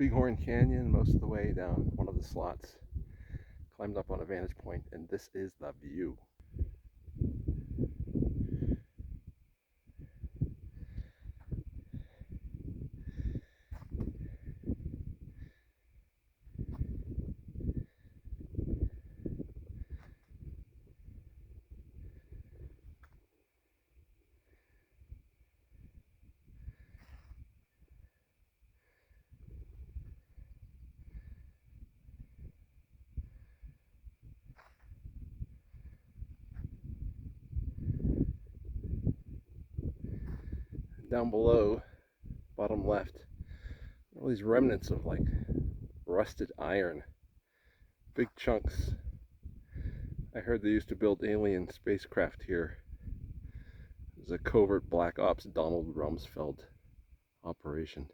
Bighorn Canyon most of the way down one of the slots. Climbed up on a vantage point, and this is the view. Down below, bottom left, all these remnants of like rusted iron, big chunks. I heard they used to build alien spacecraft here. It was a covert Black Ops Donald Rumsfeld operation.